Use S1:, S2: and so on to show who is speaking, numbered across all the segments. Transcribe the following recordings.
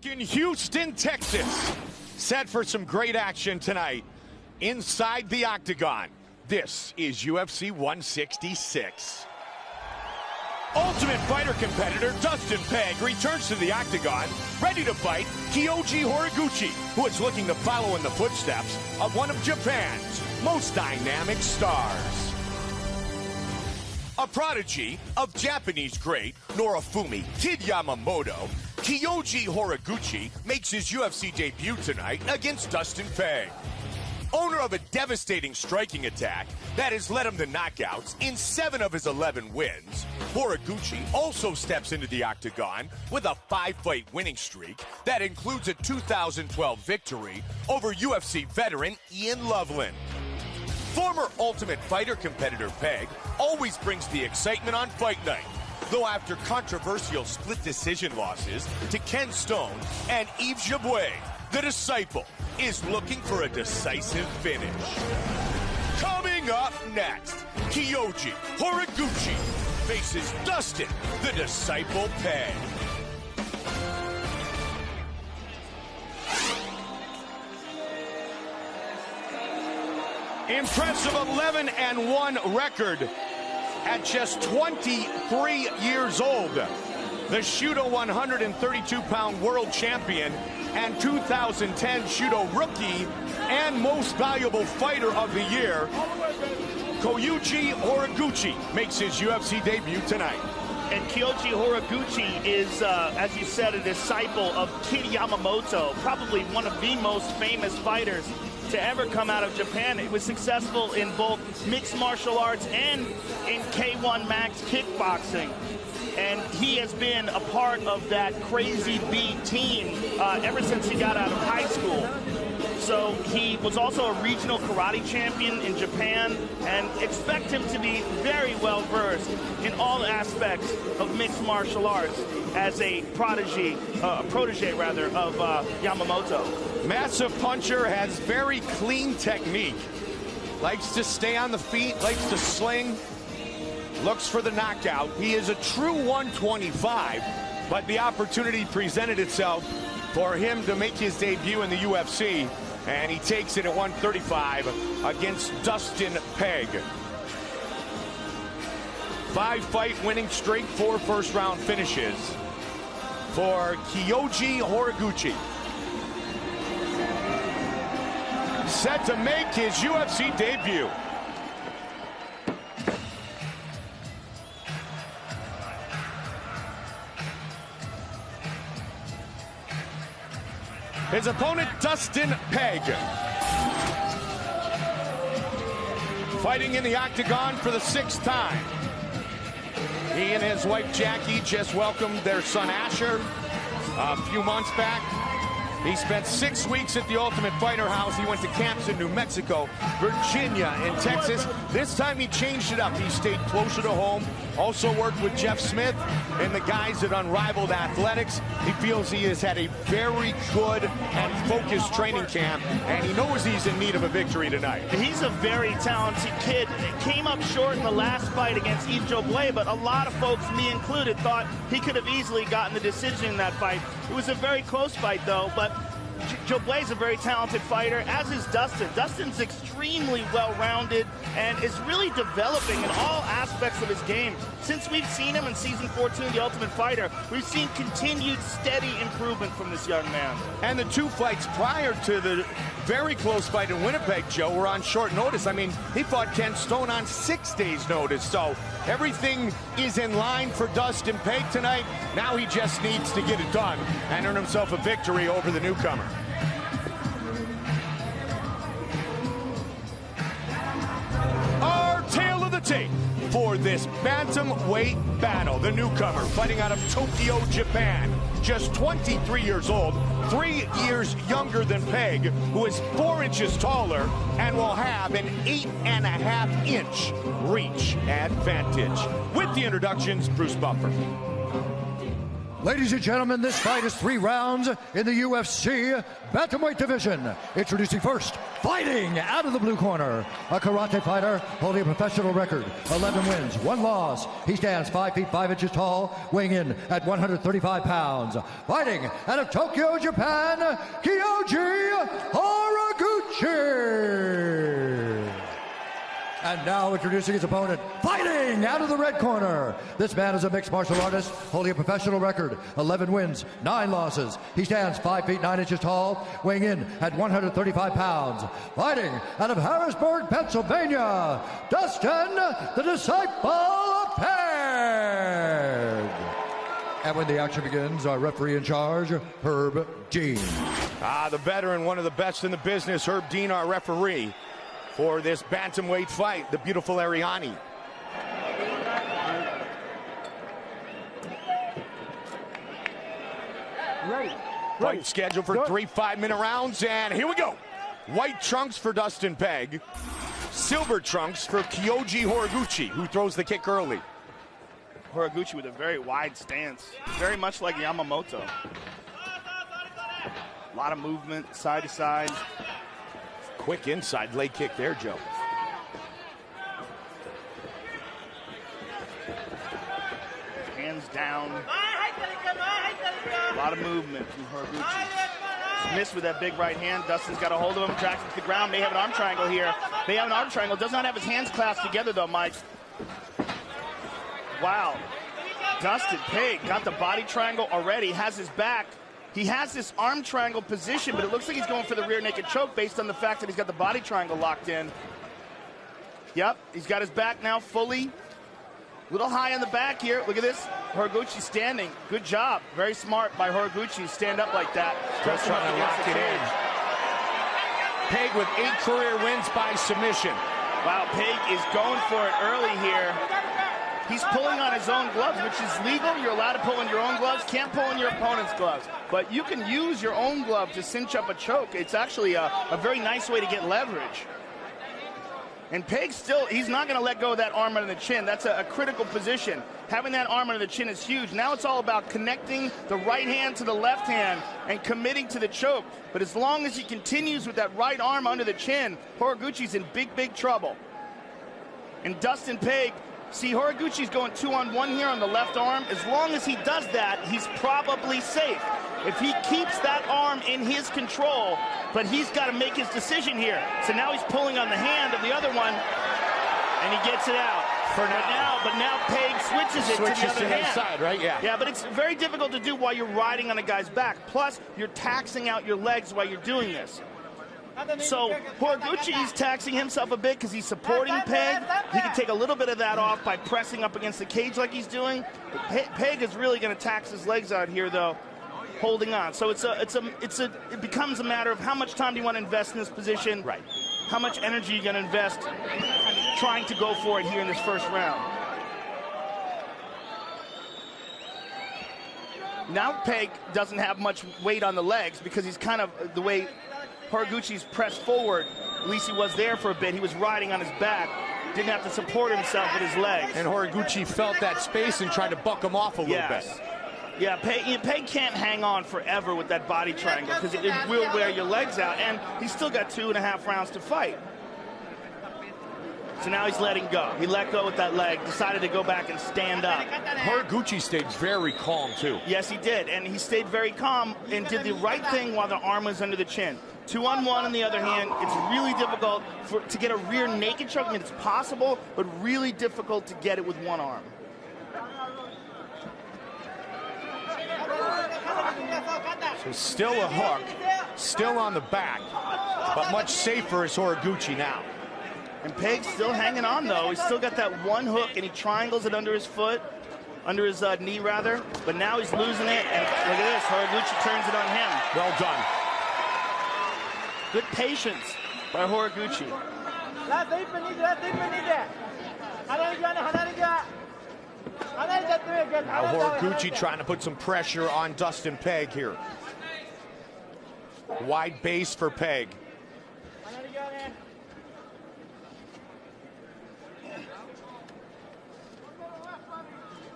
S1: Back in Houston, Texas, set for some great action tonight inside the octagon. This is UFC 166. Ultimate Fighter competitor Dustin Pegg returns to the octagon, ready to fight Kyoji Horiguchi, who is looking to follow in the footsteps of one of Japan's most dynamic stars. A prodigy of Japanese great Norifumi Kid Yamamoto, Kyoji Horiguchi makes his UFC debut tonight against Dustin Pegg. Owner of a devastating striking attack that has led him to knockouts in 7 of his 11 wins, Horiguchi also steps into the octagon with a 5-fight winning streak that includes a 2012 victory over UFC veteran Ian Loveland. Former Ultimate Fighter competitor Pegg always brings the excitement on fight night, though after controversial split decision losses to Ken Stone and Yves Jaboué, the disciple is looking for a decisive finish. Coming up next, Kyoji Horiguchi faces Dustin, the disciple Pegg. Impressive 11-1 record at just 23 years old. The Shooto 132-pound world champion and 2010 Shooto rookie and most valuable fighter of the year, Kyoji Horiguchi makes his UFC debut tonight.
S2: And Kyoji Horiguchi is, as you said, a disciple of Kid Yamamoto, probably one of the most famous fighters to ever come out of Japan. He was successful in both mixed martial arts and in K1 Max kickboxing. And he has been a part of that crazy beat team ever since he got out of high school. So he was also a regional karate champion in Japan, and expect him to be very well versed in all aspects of mixed martial arts as a protege of Yamamoto.
S1: Massive puncher, has very clean technique. Likes to stay on the feet, likes to sling. Looks for the knockout. He is a true 125, but the opportunity presented itself for him to make his debut in the UFC, and he takes it at 135 against Dustin Pegg. 5-fight winning streak, 4 first-round finishes for Kyoji Horiguchi. Set to make his UFC debut. His opponent, Dustin Pegg. Fighting in the octagon for the 6th time. He and his wife, Jackie, just welcomed their son, Asher, a few months back. He spent 6 weeks at the Ultimate Fighter House. He went to camps in New Mexico, Virginia, and Texas. This time he changed it up. He stayed closer to home. Also worked with Jeff Smith and the guys at Unrivaled Athletics. He feels he has had a very good and focused training camp, and he knows he's in need of a victory tonight.
S2: He's a very talented kid. Came up short in the last fight against Yves Jaboué, but a lot of folks, me included, thought he could have easily gotten the decision in that fight. It was a very close fight, though, but Jaboué's a very talented fighter, as is Dustin. Dustin's extremely well-rounded and is really developing in all aspects of his game. Since we've seen him in Season 14 of The Ultimate Fighter, we've seen continued steady improvement from this young man.
S1: And the 2 fights prior to the very close fight in Winnipeg, Joe, were on short notice. I mean, he fought Ken Stone on 6 days' notice, so everything is in line for Dustin Pegg tonight. Now he just needs to get it done and earn himself a victory over the newcomer. Our tale of the tape for this bantamweight battle. The newcomer fighting out of Tokyo, Japan. Just 23 years old, 3 years younger than Pegg, who is 4 inches taller and will have an 8.5-inch reach advantage. With the introductions, Bruce Buffer.
S3: Ladies and gentlemen, this fight is 3 rounds in the UFC bantamweight division. Introducing first, fighting out of the blue corner, a karate fighter holding a professional record, 11 wins, 1 loss. He stands 5 feet 5 inches tall, weighing in at 135 pounds. Fighting out of Tokyo, Japan, Kyoji Horiguchi. And now introducing his opponent, fighting out of the red corner. This man is a mixed martial artist, holding a professional record, 11 wins, 9 losses. He stands 5 feet 9 inches tall, weighing in at 135 pounds. Fighting out of Harrisburg, Pennsylvania, Dustin, the disciple of Peg. And when the action begins, our referee in charge, Herb Dean.
S1: The veteran, one of the best in the business, Herb Dean, our referee for this bantamweight fight, the beautiful Ariani. Fight scheduled for 3 5-minute rounds, and here we go. White trunks for Dustin Peg, silver trunks for Kyoji Horiguchi, who throws the kick early.
S2: Horiguchi with a very wide stance, very much like Yamamoto. A lot of movement, side to side.
S1: Quick inside leg kick there, Joe.
S2: Hands down. A lot of movement from Horiguchi. He's missed with that big right hand. Dustin's got a hold of him, tracks him to the ground. May have an arm triangle here. May have an arm triangle. Does not have his hands clasped together, though, Mike. Wow. Dustin Peg got the body triangle already, has his back. He has this arm triangle position, but it looks like he's going for the rear naked choke based on the fact that he's got the body triangle locked in. Yep, he's got his back now fully. A little high on the back here. Look at this. Horiguchi standing. Good job. Very smart by Horiguchi. Stand up like that.
S1: Just trying to lock it in. Peg with 8 career wins by submission.
S2: Wow, Peg is going for it early here. He's pulling on his own gloves, which is legal. You're allowed to pull in your own gloves. Can't pull in your opponent's gloves. But you can use your own glove to cinch up a choke. It's actually a very nice way to get leverage. And Peg still, he's not going to let go of that arm under the chin. That's a critical position. Having that arm under the chin is huge. Now it's all about connecting the right hand to the left hand and committing to the choke. But as long as he continues with that right arm under the chin, Horiguchi's in big, big trouble. And Dustin Peg, see, Horiguchi's going 2-on-1 here on the left arm. As long as he does that, he's probably safe. If he keeps that arm in his control, but he's got to make his decision here. So now he's pulling on the hand of the other one, and he gets it out.
S1: For now.
S2: But now Peg switches it to the other hand.
S1: Side, right? Yeah.
S2: Yeah, but it's very difficult to do while you're riding on a guy's back. Plus, you're taxing out your legs while you're doing this. So Horiguchi's taxing himself a bit because he's supporting Peg. He can take a little bit of that off by pressing up against the cage like he's doing. Peg is really going to tax his legs out here, though, holding on. So it becomes a matter of how much time do you want to invest in this position?
S1: Right.
S2: How much energy you're going to invest trying to go for it here in this first round. Now Peg doesn't have much weight on the legs because he's kind of the way Horiguchi's pressed forward. At least he was there for a bit. He was riding on his back. Didn't have to support himself with his legs.
S1: And Horiguchi felt that space and tried to buck him off a little bit.
S2: Yeah, Peg can't hang on forever with that body triangle because it will wear your legs out. And he's still got 2.5 rounds to fight. So now he's letting go. He let go with that leg, decided to go back and stand up.
S1: Horiguchi stayed very calm, too.
S2: Yes, he did. And he stayed very calm and did the right thing while the arm was under the chin. 2-on-1 on the other hand, it's really difficult to get a rear naked choke. I mean, it's possible, but really difficult to get it with one arm.
S1: So still a hook, still on the back, but much safer is Horiguchi now.
S2: And Peg's still hanging on, though. He's still got that one hook, and he triangles it under his foot, under his knee, rather. But now he's losing it, and look at this. Horiguchi turns it on him.
S1: Well done.
S2: Good patience by Horiguchi.
S1: Now Horiguchi trying to put some pressure on Dustin Peg here. Wide base for Peg.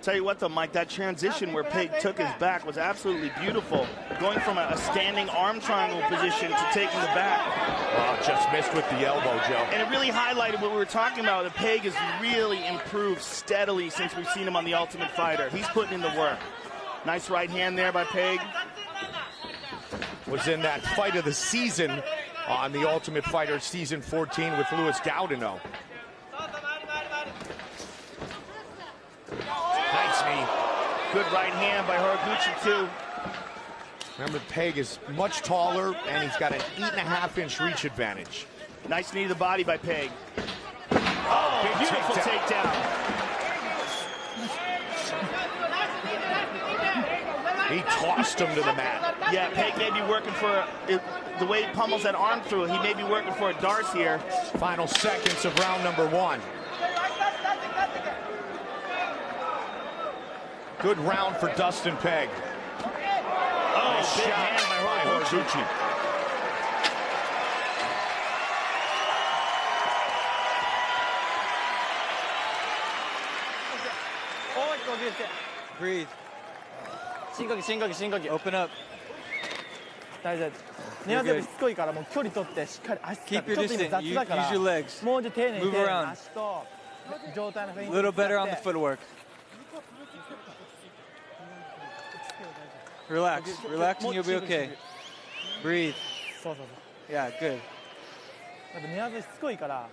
S2: Tell you what, though, Mike, that transition where Peg took his back was absolutely beautiful. Going from a standing arm triangle position to taking the back.
S1: Well, just missed with the elbow, Joe.
S2: And it really highlighted what we were talking about. That Peg has really improved steadily since we've seen him on The Ultimate Fighter. He's putting in the work. Nice right hand there by Peg.
S1: Was in that fight of the season on The Ultimate Fighter Season 14 with Louis Gaudino. Nice knee.
S2: Good right hand by Horiguchi, too.
S1: Remember, Peg is much taller, and he's got an 8.5-inch reach advantage.
S2: Nice knee to the body by Peg. Oh,
S1: big
S2: beautiful takedown.
S1: He tossed him to the mat.
S2: Yeah, Peg may be working for, the way he pummels that arm through, he may be working for a Darce here.
S1: Final seconds of round number 1. Good round for Dustin Peg.
S2: Oh,
S1: nice
S2: big
S1: shot
S2: hand by Horiguchi.
S4: Breathe. Open up.
S5: 大丈夫。寝技しつこいからもう距離取ってしっかり足使って
S4: Keep your
S5: ちょっと今
S4: distance.
S5: 雑だから
S4: Use your legs.
S5: もうちょっと丁寧に
S4: Move around.
S5: 足と状態のフェイント
S4: A little
S5: 使って
S4: better on the footwork. Relax. Relax and you'll be okay. Breathe.
S5: そうそうそう
S4: Yeah, good.
S5: やっぱ寝技しつこいから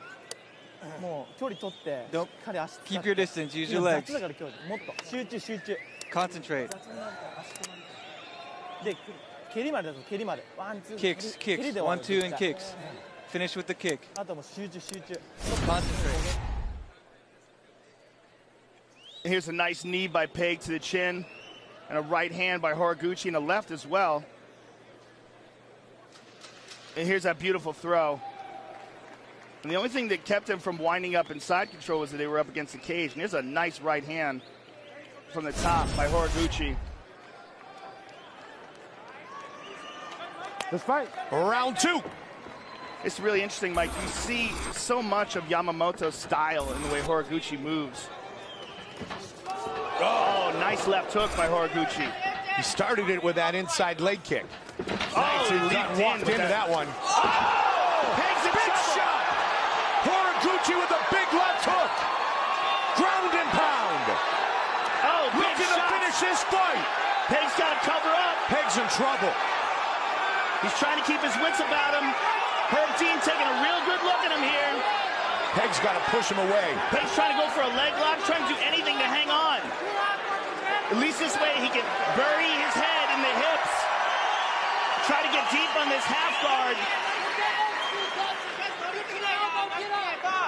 S5: もう距離取ってし
S4: Don't
S5: っかり足使って
S4: keep your distance. Use your
S5: 今
S4: legs.
S5: 雑だから今日もっと集中集中
S4: Concentrate.
S5: で蹴りまでだと蹴りまでワンツー
S4: Kicks,
S5: 蹴り
S4: kicks.
S5: で終わ
S4: 1,
S5: る
S4: 2, and
S5: 絶対
S4: kicks. Finish with the kick.
S5: あともう集中集中
S4: Concentrate.
S2: Here's a nice knee by Peg to the chin, and a right hand by Horiguchi, and a left as well. And here's that beautiful throw. And the only thing that kept him from winding up in side control was that they were up against the cage. And here's a nice right hand from the top by Horiguchi.
S5: Let's fight.
S1: Round 2.
S2: It's really interesting, Mike. You see so much of Yamamoto's style in the way Horiguchi moves. Oh, nice left hook by Horiguchi.
S1: He started it with that inside leg kick.
S2: Oh,
S1: Nice, he
S2: leaped
S1: walked
S2: in with
S1: into that one.
S2: Oh, Peg's in
S1: Big
S2: trouble.
S1: shot! Horiguchi with a big left hook. Ground and pound.
S2: Oh, big
S1: Looking to
S2: shot.
S1: finish this fight.
S2: Peg's got to cover up.
S1: Peg's in trouble.
S2: He's trying to keep his wits about him. Herb Dean taking a real good look at him here.
S1: Peg's got to push him away.
S2: Peg's trying to go for a leg lock, trying to do anything to hang on. At least this way he can bury his head in the hips. Try to get deep on this half guard.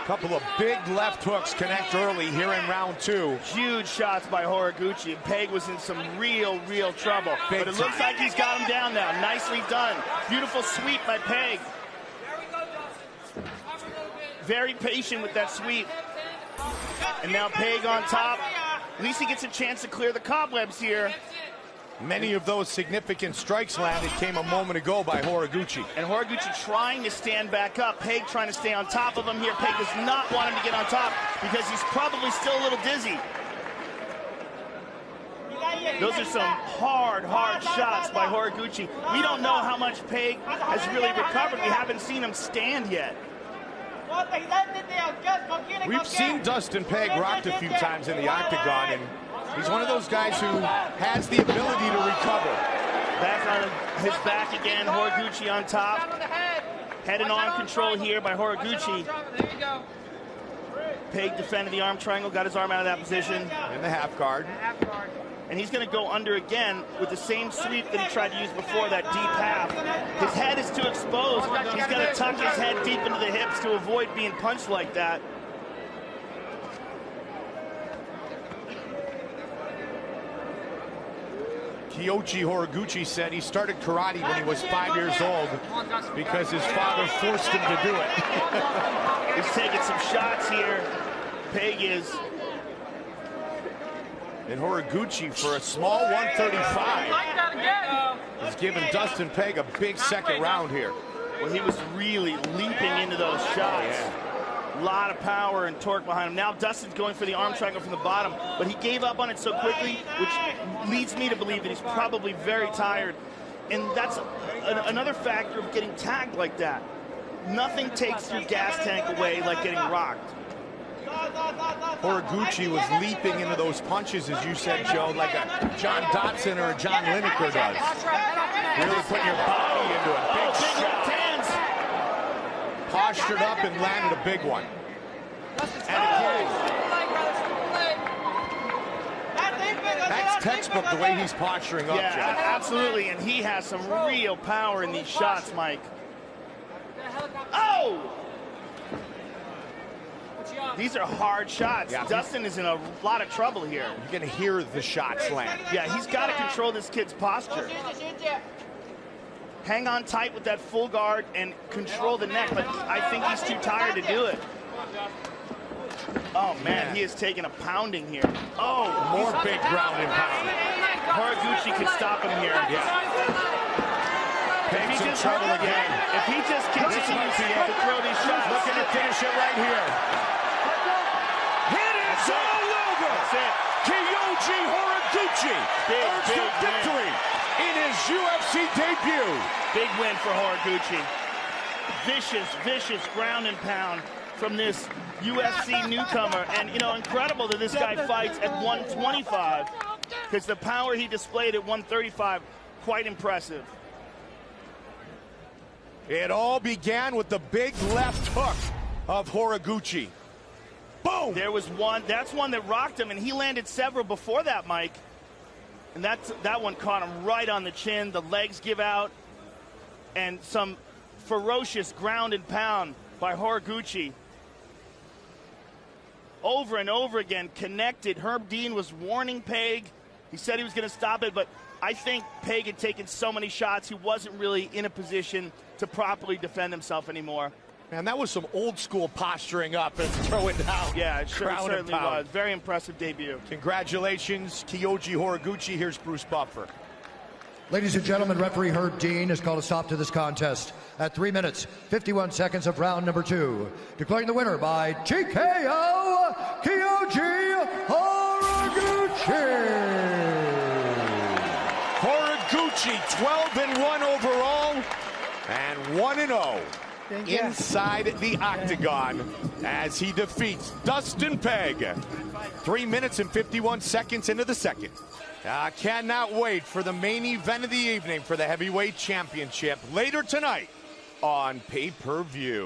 S1: Couple of big left hooks connect early here in round 2.
S2: Huge shots by Horiguchi. Peg was in some real trouble.
S1: Big
S2: But it looks
S1: time.
S2: like he's got him down now. Nicely done. Beautiful sweep by Peg. Very patient with that sweep. And now Peg on top. At least he gets a chance to clear the cobwebs here.
S1: Many of those significant strikes landed came a moment ago by Horiguchi.
S2: And Horiguchi trying to stand back up. Peg trying to stay on top of him here. Peg does not want him to get on top because he's probably still a little dizzy. Those are some hard shots by Horiguchi. We don't know how much Peg has really recovered. We haven't seen him stand yet.
S1: We've seen Dustin Peg rocked a few times in the octagon, and he's one of those guys who has the ability to recover.
S2: Back on his back again, Horiguchi on top. Head and arm control here by Horiguchi. Peg defended the arm triangle, got his arm out of that position.
S1: In the half guard.
S2: And he's going to go under again with the same sweep that he tried to use before, that deep half. His head is too exposed. He's got to tuck his head deep into the hips to avoid being punched like that.
S1: Kyoji Horiguchi said he started karate when he was 5 years old because his father forced him to do it.
S2: He's taking some shots here. Peg is.
S1: And Horiguchi, for a small 135, is giving Dustin Peg a big second round here.
S2: Well, he was really leaping into those shots. A lot of power and torque behind him. Now Dustin's going for the arm triangle from the bottom, but he gave up on it so quickly, which leads me to believe that he's probably very tired. And that's another factor of getting tagged like that. Nothing takes your gas tank away like getting rocked.
S1: Horiguchi was leaping into those punches, as you said, Joe, like a John Dodson or a John Lineker does. Really putting your body into a big shot. Postured up and landed a big one. And again, that's textbook the way he's posturing up,
S2: yeah,
S1: Joe.
S2: Absolutely, and he has some real power in these shots, Mike. Oh! These are hard shots. Yeah, Dustin is in a lot of trouble here.
S1: You're going to hear the shots land.
S2: Yeah, he's got to control this kid's posture. Hang on tight with that full guard and control the neck, but I think he's too tired to do it. Oh, man, he is taking a pounding here. Oh,
S1: more big ground and pound.
S2: Horiguchi can stop him here.
S1: Yeah. If he just trouble again.
S2: If he just continues to throw these shots.
S1: Looking to finish it right here. Hit it all over.
S2: That's it.
S1: Kyoji Horiguchi earns the victory in his UFC debut.
S2: Big win for Horiguchi. Vicious, vicious ground and pound from this UFC newcomer. And, you know, incredible that this guy fights at 125, because the power he displayed at 135, quite impressive.
S1: It all began with the big left hook of Horiguchi. Boom!
S2: There was one, that's one that rocked him, and he landed several before that, Mike. And that one caught him right on the chin. The legs give out, and some ferocious ground and pound by Horiguchi. Over and over again, connected. Herb Dean was warning Peg. He said he was going to stop it, but I think Peg had taken so many shots, he wasn't really in a position to properly defend himself anymore.
S1: Man, that was some old school posturing up and throw it down.
S2: Yeah, it certainly was. Very impressive debut.
S1: Congratulations, Kyoji Horiguchi. Here's Bruce Buffer.
S3: Ladies and gentlemen, referee Herb Dean has called a stop to this contest at 3 minutes, 51 seconds of round number 2. Declaring the winner by TKO, Kyoji Horiguchi.
S1: Horiguchi, 12-1 overall and 1-0 inside the octagon as he defeats Dustin Peg. 3 minutes and 51 seconds into the second. I cannot wait for the main event of the evening for the heavyweight championship later tonight on pay-per-view.